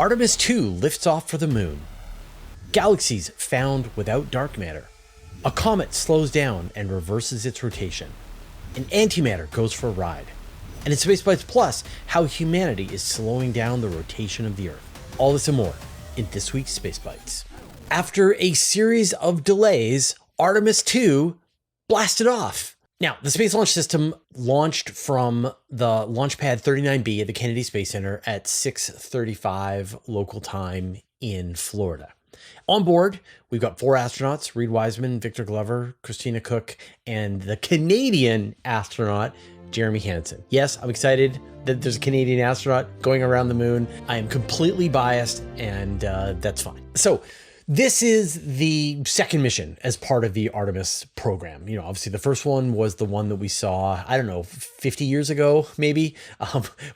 Artemis II lifts off for the moon. Galaxies found without dark matter. A comet slows down and reverses its rotation. An antimatter goes for a ride. And in Space Bites Plus, how humanity is slowing down the rotation of the Earth. All this and more in this week's Space Bites. After a series of delays, Artemis II blasted off. Now, the Space Launch System launched from the Launch Pad 39B at the Kennedy Space Center at 6:35 local time in Florida. On board, we've got 4 astronauts, Reed Wiseman, Victor Glover, Christina Cook, and the Canadian astronaut, Jeremy Hansen. Yes, I'm excited that there's a Canadian astronaut going around the moon. I am completely biased, and that's fine. So this is the second mission as part of the Artemis program. You know, obviously the first one was the one that we saw, I don't know, 50 years ago, maybe,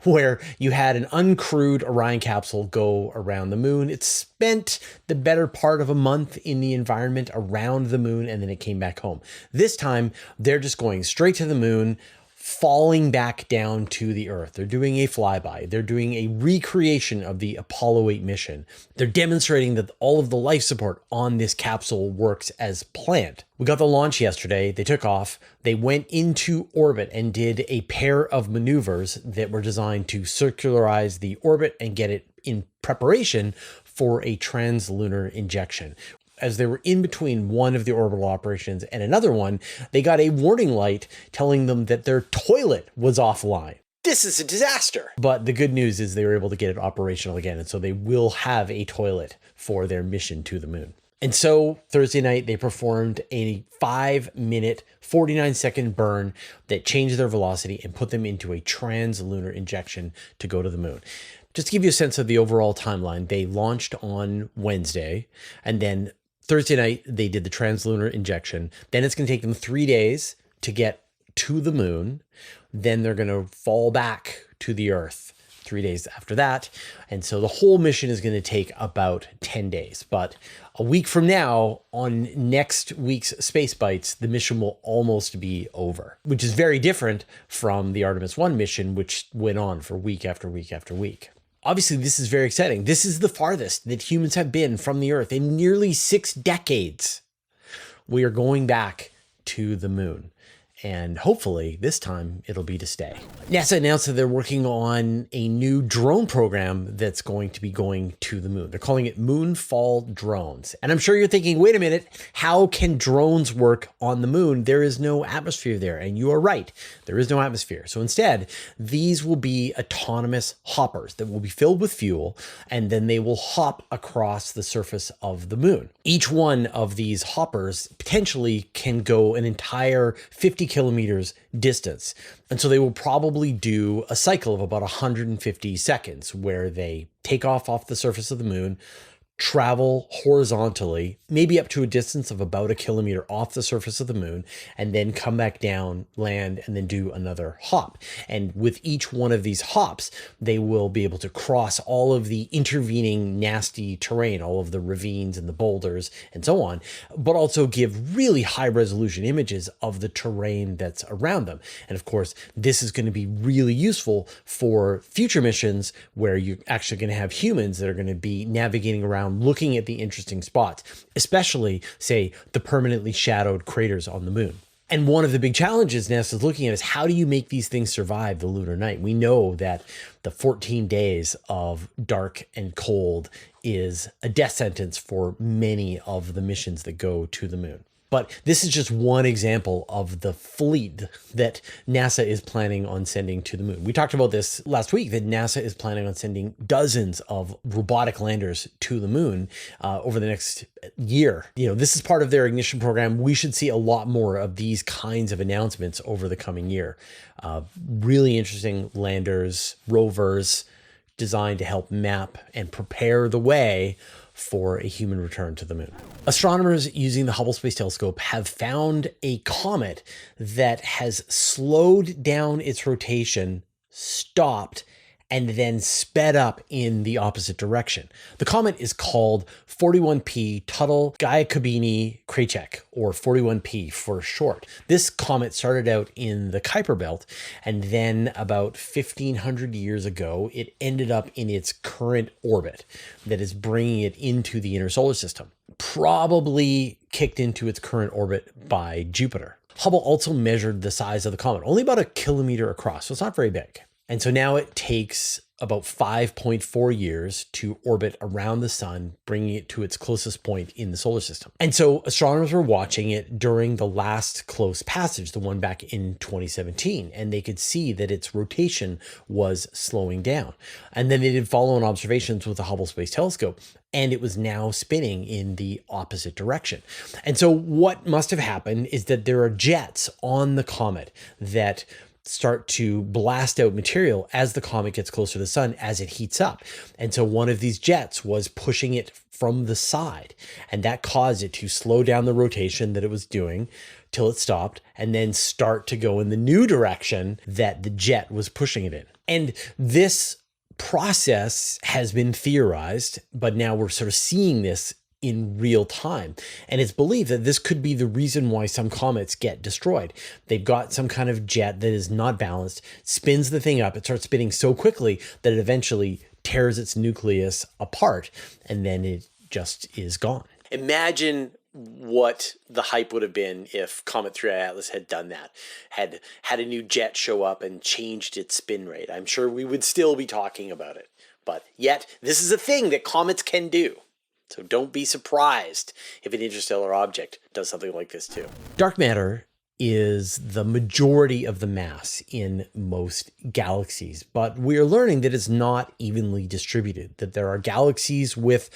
where you had an uncrewed Orion capsule go around the moon. It spent the better part of a month in the environment around the moon, and then it came back home. This time, they're just going straight to the moon, falling back down to the Earth. They're doing a flyby. They're doing a recreation of the Apollo 8 mission. They're demonstrating that all of the life support on this capsule works as planned. We got the launch yesterday. They took off. They went into orbit and did a pair of maneuvers that were designed to circularize the orbit and get it in preparation for a translunar injection. As they were in between one of the orbital operations and another one, they got a warning light telling them that their toilet was offline. This is a disaster. But the good news is they were able to get it operational again, and so they will have a toilet for their mission to the moon. And so Thursday night, they performed a 5-minute, 49-second burn that changed their velocity and put them into a translunar injection to go to the moon. Just to give you a sense of the overall timeline, they launched on Wednesday, and then Thursday night, they did the translunar injection. Then it's going to take them 3 days to get to the moon. Then they're going to fall back to the Earth 3 days after that. And so the whole mission is going to take about 10 days. But a week from now, on next week's Space Bites, the mission will almost be over, which is very different from the Artemis 1 mission, which went on for week after week after week. Obviously, this is very exciting. This is the farthest that humans have been from the Earth in nearly 6 decades. We are going back to the moon. And hopefully this time it'll be to stay. NASA announced that they're working on a new drone program that's going to be going to the moon. They're calling it Moonfall Drones. And I'm sure you're thinking, wait a minute, how can drones work on the moon? There is no atmosphere there. And you are right, there is no atmosphere. So instead, these will be autonomous hoppers that will be filled with fuel, and then they will hop across the surface of the moon. Each one of these hoppers potentially can go an entire 50 kilometers distance. And so they will probably do a cycle of about 150 seconds where they take off the surface of the moon, travel horizontally, maybe up to a distance of about 1 kilometer off the surface of the moon, and then come back down, land, and then do another hop. And with each one of these hops, they will be able to cross all of the intervening nasty terrain, all of the ravines and the boulders and so on, but also give really high resolution images of the terrain that's around them. And of course, this is going to be really useful for future missions where you're actually going to have humans that are going to be navigating around looking at the interesting spots, especially, say, the permanently shadowed craters on the moon. And one of the big challenges NASA is looking at is how do you make these things survive the lunar night? We know that the 14 days of dark and cold is a death sentence for many of the missions that go to the moon. But this is just one example of the fleet that NASA is planning on sending to the moon. We talked about this last week, that NASA is planning on sending dozens of robotic landers to the moon over the next year. You know, this is part of their ignition program. We should see a lot more of these kinds of announcements over the coming year. Really interesting landers, rovers designed to help map and prepare the way for a human return to the moon. Astronomers using the Hubble Space Telescope have found a comet that has slowed down its rotation, stopped, and then sped up in the opposite direction. The comet is called 41P Tuttle-Giacobini-Krajcik, or 41P for short. This comet started out in the Kuiper Belt, and then about 1,500 years ago, it ended up in its current orbit that is bringing it into the inner solar system. Probably kicked into its current orbit by Jupiter. Hubble also measured the size of the comet, only about 1 kilometer across, so it's not very big. And so now it takes about 5.4 years to orbit around the sun, bringing it to its closest point in the solar system. And so astronomers were watching it during the last close passage, the one back in 2017, and they could see that its rotation was slowing down. And then they did follow-on observations with the Hubble Space Telescope, and it was now spinning in the opposite direction. And so what must have happened is that there are jets on the comet that start to blast out material as the comet gets closer to the sun as it heats up. And so one of these jets was pushing it from the side, and that caused it to slow down the rotation that it was doing till it stopped, and then start to go in the new direction that the jet was pushing it in. And this process has been theorized, but now we're sort of seeing this in real time. And it's believed that this could be the reason why some comets get destroyed. They've got some kind of jet that is not balanced, spins the thing up, it starts spinning so quickly that it eventually tears its nucleus apart, and then it just is gone. Imagine what the hype would have been if Comet 3i Atlas had done that, had a new jet show up and changed its spin rate. I'm sure we would still be talking about it. But yet, this is a thing that comets can do. So don't be surprised if an interstellar object does something like this too. Dark matter is the majority of the mass in most galaxies, but we're learning that it's not evenly distributed, that there are galaxies with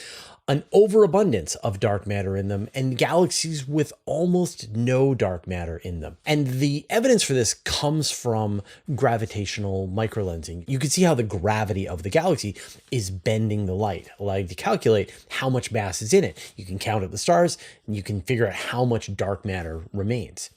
an overabundance of dark matter in them and galaxies with almost no dark matter in them. And the evidence for this comes from gravitational microlensing. You can see how the gravity of the galaxy is bending the light, allowing you to calculate how much mass is in it. You can count up the stars and you can figure out how much dark matter remains.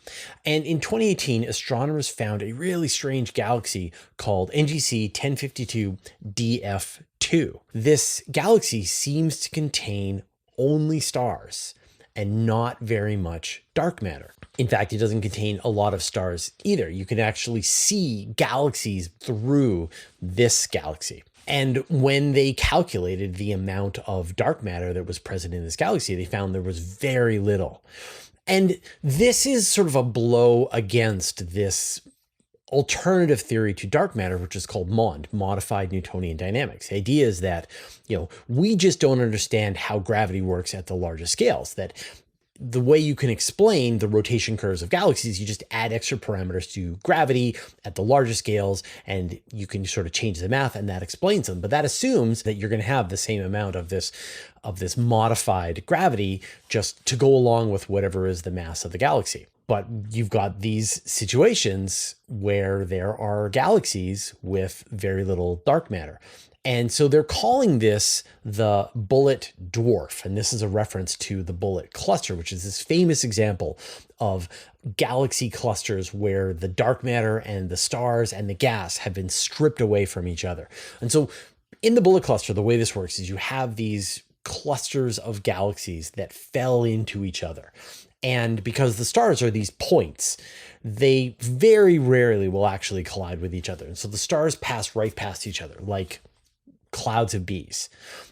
And in 2018, astronomers found a really strange galaxy called NGC 1052 DF2. This galaxy seems to contain only stars and not very much dark matter. In fact, it doesn't contain a lot of stars either. You can actually see galaxies through this galaxy. And when they calculated the amount of dark matter that was present in this galaxy, they found there was very little. And this is sort of a blow against this alternative theory to dark matter, which is called MOND, modified Newtonian dynamics. The idea is that, we just don't understand how gravity works at the largest scales, that the way you can explain the rotation curves of galaxies, you just add extra parameters to gravity at the larger scales, and you can sort of change the math, and that explains them. But that assumes that you're going to have the same amount of this modified gravity just to go along with whatever is the mass of the galaxy. But you've got these situations where there are galaxies with very little dark matter. And so they're calling this the bullet dwarf. And this is a reference to the bullet cluster, which is this famous example of galaxy clusters where the dark matter and the stars and the gas have been stripped away from each other. And so in the bullet cluster, the way this works is you have these clusters of galaxies that fell into each other. And because the stars are these points, they very rarely will actually collide with each other. And so the stars pass right past each other, like clouds of bees.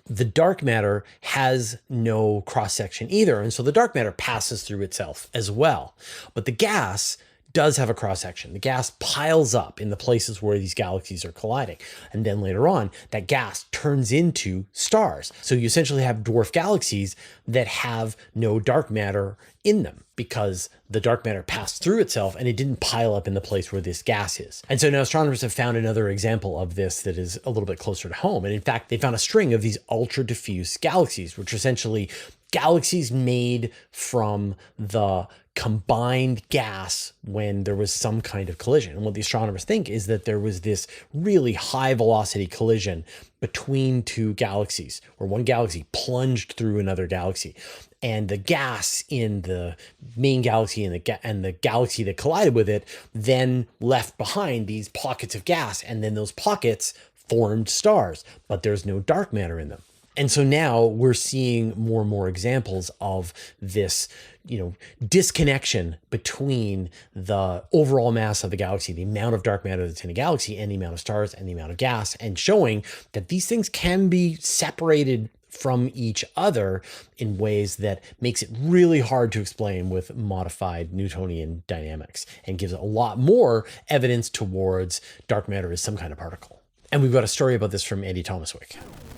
The dark matter has no cross-section either, and so the dark matter passes through itself as well. But the gas does have a cross-section. The gas piles up in the places where these galaxies are colliding. And then later on, that gas turns into stars. So you essentially have dwarf galaxies that have no dark matter in them because the dark matter passed through itself and it didn't pile up in the place where this gas is. And so now astronomers have found another example of this that is a little bit closer to home. And in fact, they found a string of these ultra diffuse galaxies, which are essentially galaxies made from the combined gas when there was some kind of collision. And what the astronomers think is that there was this really high velocity collision between two galaxies, where one galaxy plunged through another galaxy. And the gas in the main galaxy and the galaxy that collided with it then left behind these pockets of gas. And then those pockets formed stars, but there's no dark matter in them. And so now we're seeing more and more examples of this, disconnection between the overall mass of the galaxy, the amount of dark matter that's in a galaxy, and the amount of stars and the amount of gas, and showing that these things can be separated from each other in ways that makes it really hard to explain with modified Newtonian dynamics, and gives a lot more evidence towards dark matter as some kind of particle. And we've got a story about this from Andy Thomaswick.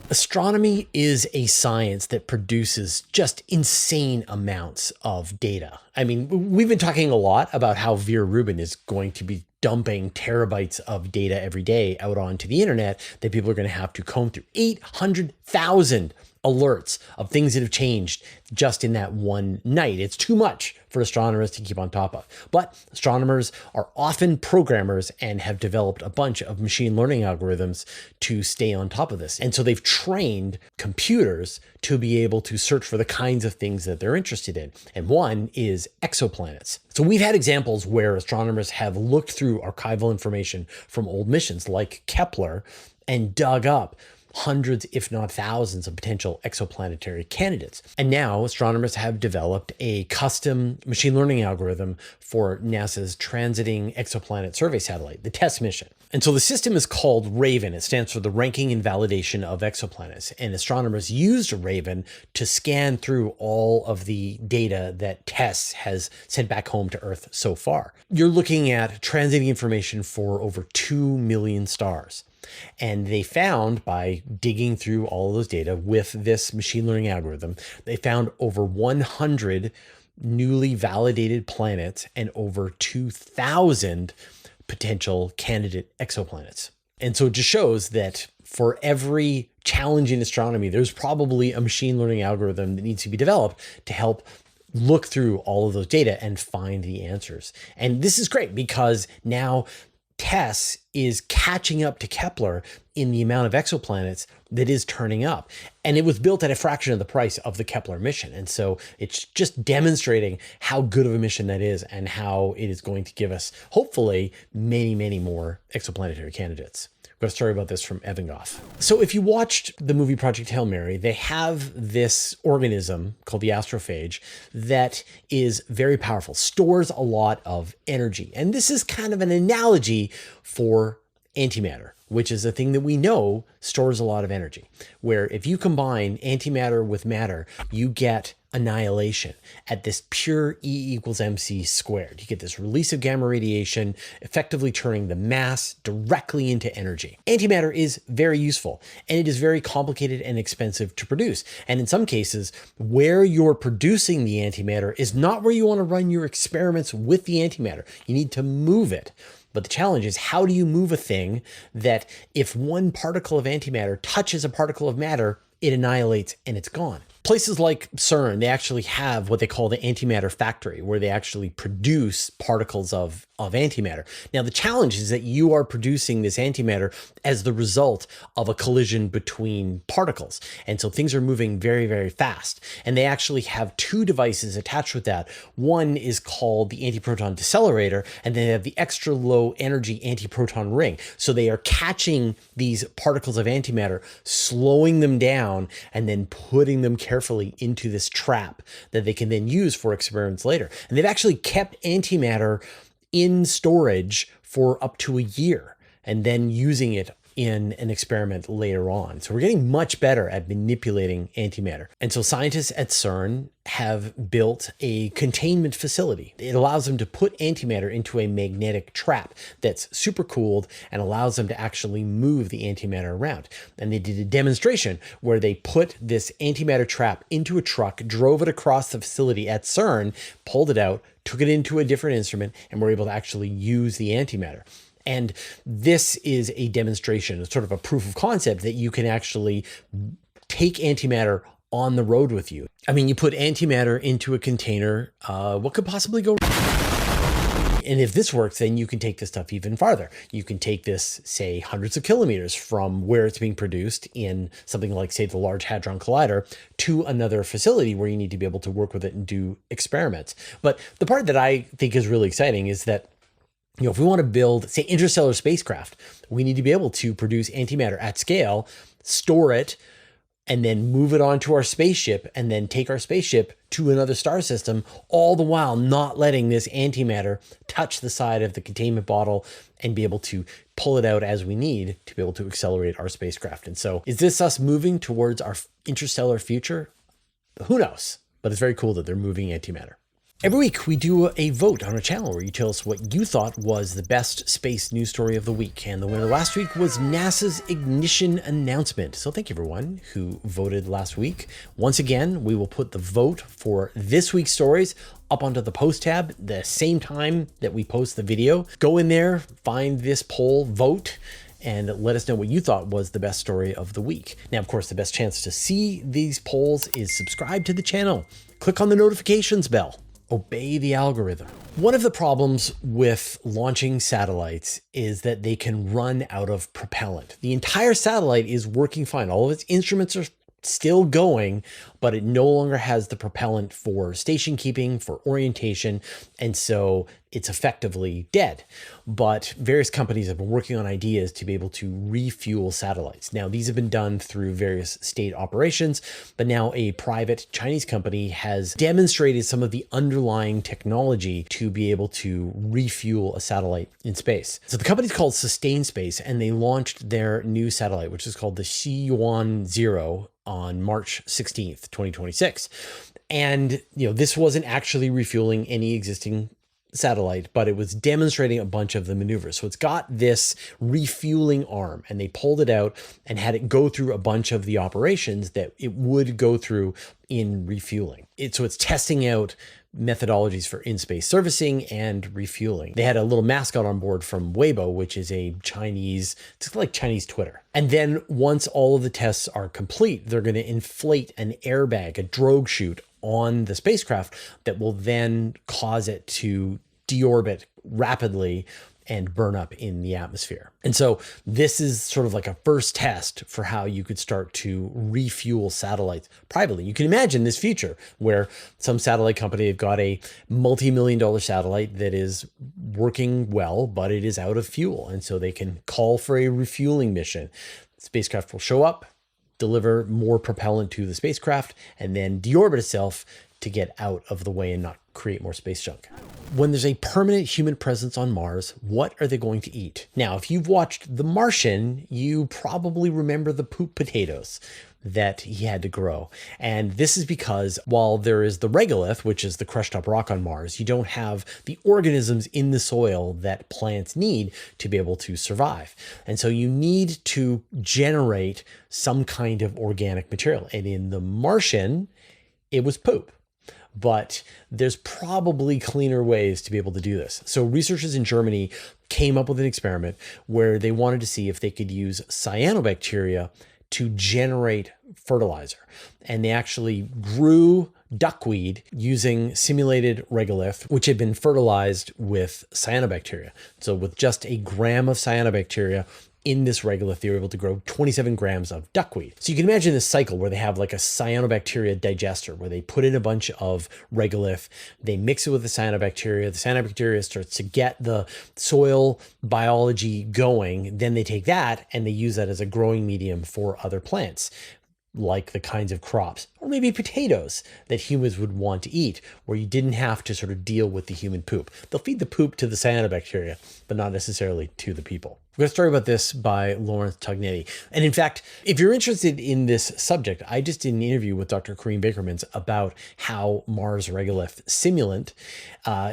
Astronomy is a science that produces just insane amounts of data. I mean, we've been talking a lot about how Vera Rubin is going to be dumping terabytes of data every day out onto the internet that people are going to have to comb through. 800,000 alerts of things that have changed just in that one night. It's too much for astronomers to keep on top of. But astronomers are often programmers and have developed a bunch of machine learning algorithms to stay on top of this. And so they've trained computers to be able to search for the kinds of things that they're interested in. And one is exoplanets. So we've had examples where astronomers have looked through archival information from old missions like Kepler and dug up hundreds, if not thousands, of potential exoplanetary candidates. And now astronomers have developed a custom machine learning algorithm for NASA's Transiting Exoplanet Survey Satellite, the TESS mission. And so the system is called RAVEN. It stands for the Ranking and Validation of Exoplanets. And astronomers used RAVEN to scan through all of the data that TESS has sent back home to Earth so far. You're looking at transiting information for over 2 million stars. And they found, by digging through all of those data with this machine learning algorithm, they found over 100 newly validated planets and over 2,000 potential candidate exoplanets. And so it just shows that for every challenge in astronomy, there's probably a machine learning algorithm that needs to be developed to help look through all of those data and find the answers. And this is great because now TESS is catching up to Kepler in the amount of exoplanets that is turning up. And it was built at a fraction of the price of the Kepler mission. And so it's just demonstrating how good of a mission that is and how it is going to give us, hopefully, many, many more exoplanetary candidates. I've got a story about this from Evan Goff. So if you watched the movie Project Hail Mary, they have this organism called the astrophage that is very powerful, stores a lot of energy. And this is kind of an analogy for antimatter, which is a thing that we know stores a lot of energy, where if you combine antimatter with matter, you get annihilation at this pure E = mc squared. You get this release of gamma radiation, effectively turning the mass directly into energy. Antimatter is very useful, and it is very complicated and expensive to produce. And in some cases, where you're producing the antimatter is not where you want to run your experiments with the antimatter. You need to move it. But the challenge is, how do you move a thing that if one particle of antimatter touches a particle of matter, it annihilates and it's gone? Places like CERN, they actually have what they call the antimatter factory, where they actually produce particles of antimatter. Now, the challenge is that you are producing this antimatter as the result of a collision between particles. And so things are moving very, very fast. And they actually have two devices attached with that. One is called the antiproton decelerator, and then they have the extra low energy antiproton ring. So they are catching these particles of antimatter, slowing them down, and then putting them carefully into this trap that they can then use for experiments later. And they've actually kept antimatter in storage for up to a year and then using it in an experiment later on. So we're getting much better at manipulating antimatter. And so scientists at CERN have built a containment facility. It allows them to put antimatter into a magnetic trap that's super cooled and allows them to actually move the antimatter around. And they did a demonstration where they put this antimatter trap into a truck, drove it across the facility at CERN, pulled it out, took it into a different instrument, and were able to actually use the antimatter. And this is a demonstration, it's sort of a proof of concept that you can actually take antimatter on the road with you. I mean, you put antimatter into a container, what could possibly go wrong? And if this works, then you can take this stuff even farther. You can take this, say, hundreds of kilometers from where it's being produced in something like, say, the Large Hadron Collider to another facility where you need to be able to work with it and do experiments. But the part that I think is really exciting is that if we want to build, say, interstellar spacecraft, we need to be able to produce antimatter at scale, store it, and then move it onto our spaceship, and then take our spaceship to another star system, all the while not letting this antimatter touch the side of the containment bottle and be able to pull it out as we need to be able to accelerate our spacecraft. And so is this us moving towards our interstellar future? Who knows? But it's very cool that they're moving antimatter. Every week we do a vote on our channel where you tell us what you thought was the best space news story of the week. And the winner last week was NASA's ignition announcement. So thank you everyone who voted last week. Once again, we will put the vote for this week's stories up onto the post tab the same time that we post the video. Go in there, find this poll, vote, and let us know what you thought was the best story of the week. Now, of course, the best chance to see these polls is subscribe to the channel. Click on the notifications bell. Obey the algorithm. One of the problems with launching satellites is that they can run out of propellant. The entire satellite is working fine. All of its instruments are still going, but it no longer has the propellant for station keeping, for orientation, and so it's effectively dead. But various companies have been working on ideas to be able to refuel satellites. Now, these have been done through various state operations, but now a private Chinese company has demonstrated some of the underlying technology to be able to refuel a satellite in space. So the company's called Sustain Space, and they launched their new satellite, which is called the Xiyuan-0, on March 16th, 2026. And, this wasn't actually refueling any existing satellite, but it was demonstrating a bunch of the maneuvers. So it's got this refueling arm, and they pulled it out and had it go through a bunch of the operations that it would go through in refueling. So it's testing out methodologies for in-space servicing and refueling. They had a little mascot on board from Weibo, which is a Chinese, it's like Chinese Twitter. And then once all of the tests are complete, they're going to inflate an airbag, a drogue chute on the spacecraft that will then cause it to deorbit rapidly and burn up in the atmosphere. And so this is sort of like a first test for how you could start to refuel satellites privately. You can imagine this future where some satellite company have got a multi-million-dollar satellite that is working well, but it is out of fuel. And so they can call for a refueling mission. The spacecraft will show up, deliver more propellant to the spacecraft, and then deorbit itself to get out of the way and not create more space junk. When there's a permanent human presence on Mars, what are they going to eat? Now, if you've watched The Martian, you probably remember the poop potatoes that he had to grow. And this is because while there is the regolith, which is the crushed up rock on Mars, you don't have the organisms in the soil that plants need to be able to survive. And so you need to generate some kind of organic material. And in The Martian, it was poop. But there's probably cleaner ways to be able to do this. So researchers in Germany came up with an experiment where they wanted to see if they could use cyanobacteria to generate fertilizer. And they actually grew duckweed using simulated regolith, which had been fertilized with cyanobacteria. So with just a gram of cyanobacteria in this regolith, they were able to grow 27 grams of duckweed. So you can imagine this cycle where they have like a cyanobacteria digester where they put in a bunch of regolith, they mix it with the cyanobacteria starts to get the soil biology going, then they take that and they use that as a growing medium for other plants, like the kinds of crops, or maybe potatoes that humans would want to eat, where you didn't have to sort of deal with the human poop. They'll feed the poop to the cyanobacteria, but not necessarily to the people. We've got a story about this by Lawrence Tugnetti. And in fact, if you're interested in this subject, I just did an interview with Dr. Kareem Bakermans about how Mars regolith simulant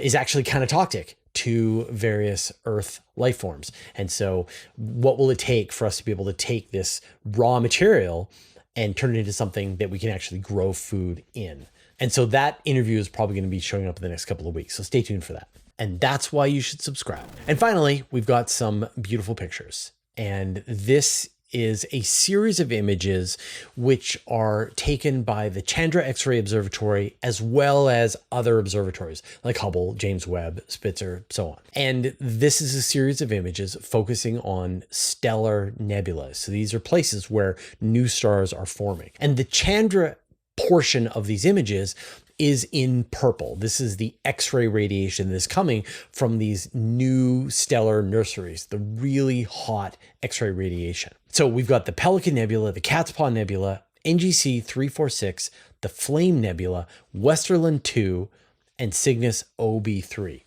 is actually kind of toxic to various Earth life forms. And so what will it take for us to be able to take this raw material and turn it into something that we can actually grow food in? And so that interview is probably going to be showing up in the next couple of weeks. So stay tuned for that. And that's why you should subscribe. And finally, we've got some beautiful pictures. And this is a series of images which are taken by the Chandra X-ray Observatory as well as other observatories like Hubble, James Webb, Spitzer, so on. And this is a series of images focusing on stellar nebulas. So these are places where new stars are forming. And the Chandra portion of these images is in purple. This is the X-ray radiation that is coming from these new stellar nurseries, the really hot X-ray radiation. So we've got the Pelican Nebula, the Cat's Paw Nebula, NGC 346, the Flame Nebula, Westerland 2, and Cygnus OB3.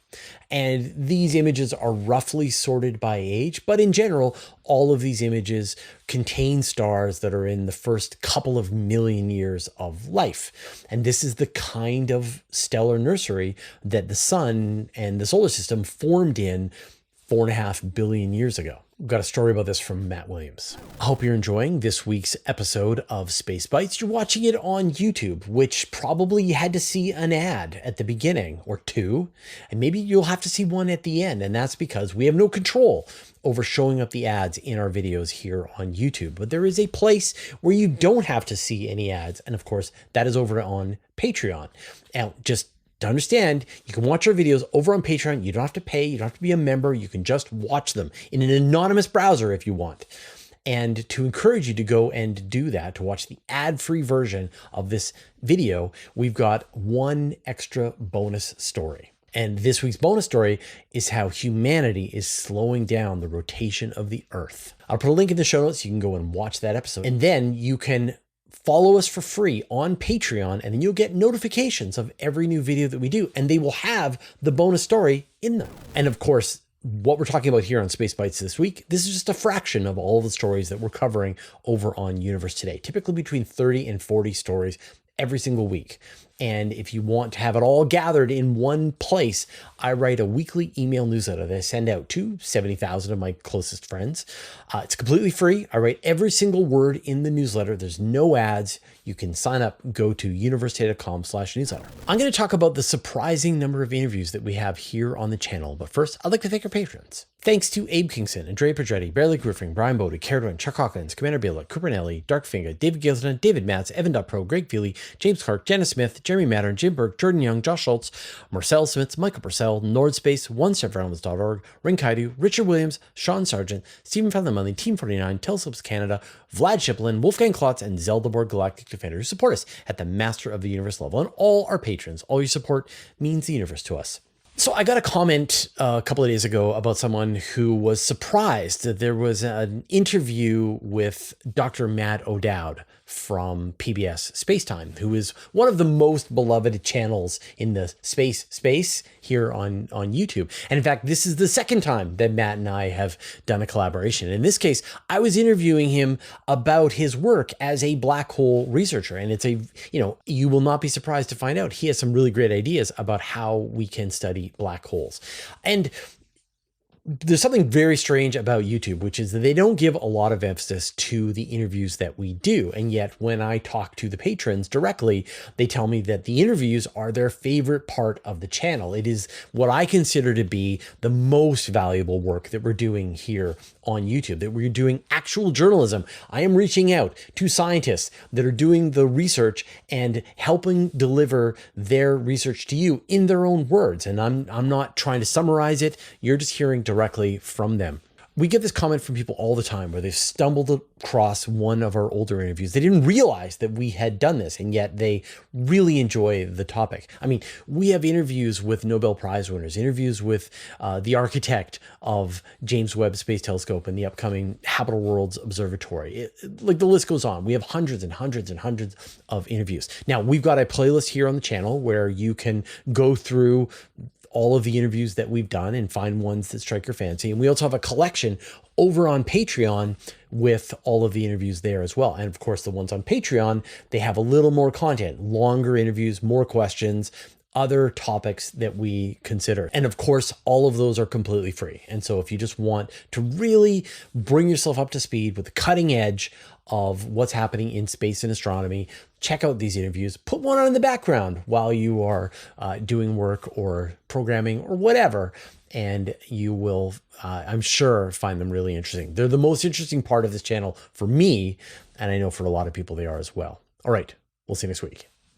And these images are roughly sorted by age, but in general, all of these images contain stars that are in the first couple of million years of life. And this is the kind of stellar nursery that the sun and the solar system formed in 4.5 billion years ago. We've got a story about this from Matt Williams. I hope you're enjoying this week's episode of Space Bites. You're watching it on YouTube, which probably you had to see an ad at the beginning or two, and maybe you'll have to see one at the end. And that's because we have no control over showing up the ads in our videos here on YouTube. But there is a place where you don't have to see any ads. And of course, that is over on Patreon. Now, just to understand, you can watch our videos over on Patreon. You don't have to pay. You don't have to be a member. You can just watch them in an anonymous browser if you want. And to encourage you to go and do that, to watch the ad-free version of this video, we've got one extra bonus story. And this week's bonus story is how humanity is slowing down the rotation of the Earth. I'll put a link in the show notes so you can go and watch that episode. And then you can follow us for free on Patreon, and then you'll get notifications of every new video that we do, and they will have the bonus story in them. And of course, what we're talking about here on Space Bites this week, this is just a fraction of all the stories that we're covering over on Universe Today, typically between 30 and 40 stories every single week. And if you want to have it all gathered in one place, I write a weekly email newsletter that I send out to 70,000 of my closest friends. It's completely free. I write every single word in the newsletter. There's no ads. You can sign up, go to university.com/newsletter. I'm going to talk about the surprising number of interviews that we have here on the channel. But first, I'd like to thank our patrons. Thanks to Abe Kingston, Andrea Pedretti, Barely Griffin, Brian Bodie, Caradwin, Chuck Hawkins, Commander Bela, Cooper Nelly, Darkfinger, David Gilson, David Matz, Evan.pro, Greg Feely, James Clark, Janice Smith, Jeremy Matter, Jim Burke, Jordan Young, Josh Schultz, Marcel Smith, Michael Purcell, Nordspace, OneStepForAnimals.org, Ring Kaidu, Richard Williams, Sean Sargent, Stephen Money, Team 49, Telescopes Canada, Vlad Shiplin, Wolfgang Klotz, and Zeldaborg Galactic Defender, who support us at the Master of the Universe level. And all our patrons, all your support means the universe to us. So I got a comment a couple of days ago about someone who was surprised that there was an interview with Dr. Matt O'Dowd from PBS Spacetime, who is one of the most beloved channels in the space here on YouTube. And in fact, this is the second time that Matt and I have done a collaboration. In this case, I was interviewing him about his work as a black hole researcher. And it's you will not be surprised to find out he has some really great ideas about how we can study black holes. And there's something very strange about YouTube, which is that they don't give a lot of emphasis to the interviews that we do. And yet when I talk to the patrons directly, they tell me that the interviews are their favorite part of the channel. It is what I consider to be the most valuable work that we're doing here on YouTube, that we're doing actual journalism. I am reaching out to scientists that are doing the research and helping deliver their research to you in their own words. And I'm not trying to summarize it. You're just hearing directly from them. We get this comment from people all the time where they've stumbled across one of our older interviews. They didn't realize that we had done this, and yet they really enjoy the topic. I mean, we have interviews with Nobel Prize winners, interviews with the architect of James Webb Space Telescope and the upcoming Habitable Worlds Observatory. Like the list goes on. We have hundreds and hundreds and hundreds of interviews. Now, we've got a playlist here on the channel where you can go through all of the interviews that we've done and find ones that strike your fancy. And we also have a collection over on Patreon with all of the interviews there as well. And of course, the ones on Patreon, they have a little more content, longer interviews, more questions, other topics that we consider. And of course, all of those are completely free. And so if you just want to really bring yourself up to speed with the cutting edge of what's happening in space and astronomy, check out these interviews, put one on in the background while you are doing work or programming or whatever, and you will, I'm sure, find them really interesting. They're the most interesting part of this channel for me, and I know for a lot of people they are as well. All right, we'll see you next week.